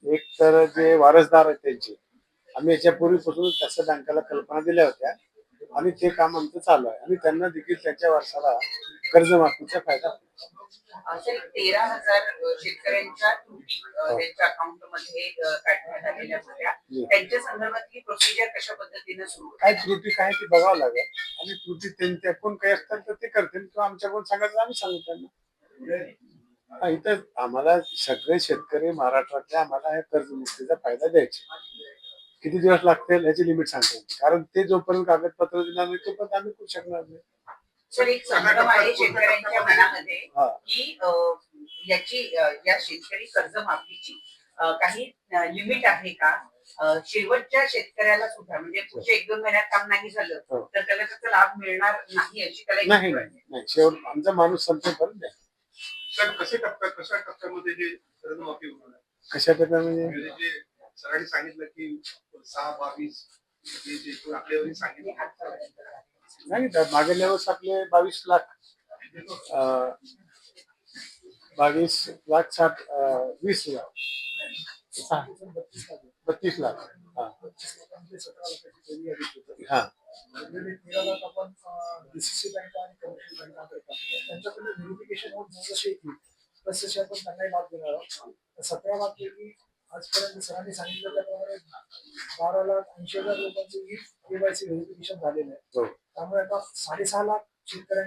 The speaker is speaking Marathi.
एक तर जे वारसदार आहेत त्यांचे, आम्ही याच्यापूर्वीपासून तसं बँकेला कल्पना दिल्या होत्या आणि ते काम आमचं चालू आहे आणि त्यांना देखील त्यांच्या वर्षाला कर्जमाफीचा फायदा होईल. असे 13,000 शेतकऱ्यांच्या त्रुटी त्यांच्या अकाउंटमध्ये काढण्यात आलेल्या होत्या. त्यांच्या संदर्भातली प्रोसिजर कशा पद्धतीने सुरू काय त्रुटी काय ते बघावं लागेल आणि त्रुटी त्यांच्या कोण काही असतात तर ते करतील किंवा आमच्याकडून सांगायचं आम्ही सांगू त्यांना. इथं आम्हाला सगळे शेतकरी महाराष्ट्रातले आम्हाला या कर्जमुक्तीचा फायदा द्यायचा. किती दिवस लागतील याची लिमिट सांगतो कारण ते जोपर्यंत कागदपत्र देणार नाही तोपर्यंत आम्ही करू शकणार नाही. सर एक संभ्रम आहे शेतकऱ्यांच्या मनामध्ये की याची या शेतकरी कर्जमाफीची काही लिमिट आहे का? शेवटच्या शेतकऱ्याला सुद्धा म्हणजे पुढच्या 1-2 महिन्यात काम नाही झालं तर त्याला त्याचा लाभ मिळणार नाही अशी त्याला नाही शेवट आमचा माणूस संपेपर्यंत नाही. सर कशा टप्प्यामध्ये हे कर्जमाफी होणार आहे? कशा टप्प्यामध्ये जे सरांनी सांगितलं की 6-22 आपल्यावर सांगितलं मागे लेवल्स आपले 22 लाख 20 लाख 32 लाख हा आपण डीसीसी बँक आणि कमर्शियल बँका त्यांच्याकडे व्हेरिफिकेशन होत जसे येतील तसे आपण त्यांनाही लाभ देणार आहोत. 17 लाख पैकी आजपर्यंत सरांनी सांगितलं त्याप्रमाणे 12,80,000 लोकांचे केवायसी व्हेरिफिकेशन झालेलं आहे. त्यामुळे आता 6.5 लाख शेतकऱ्यांना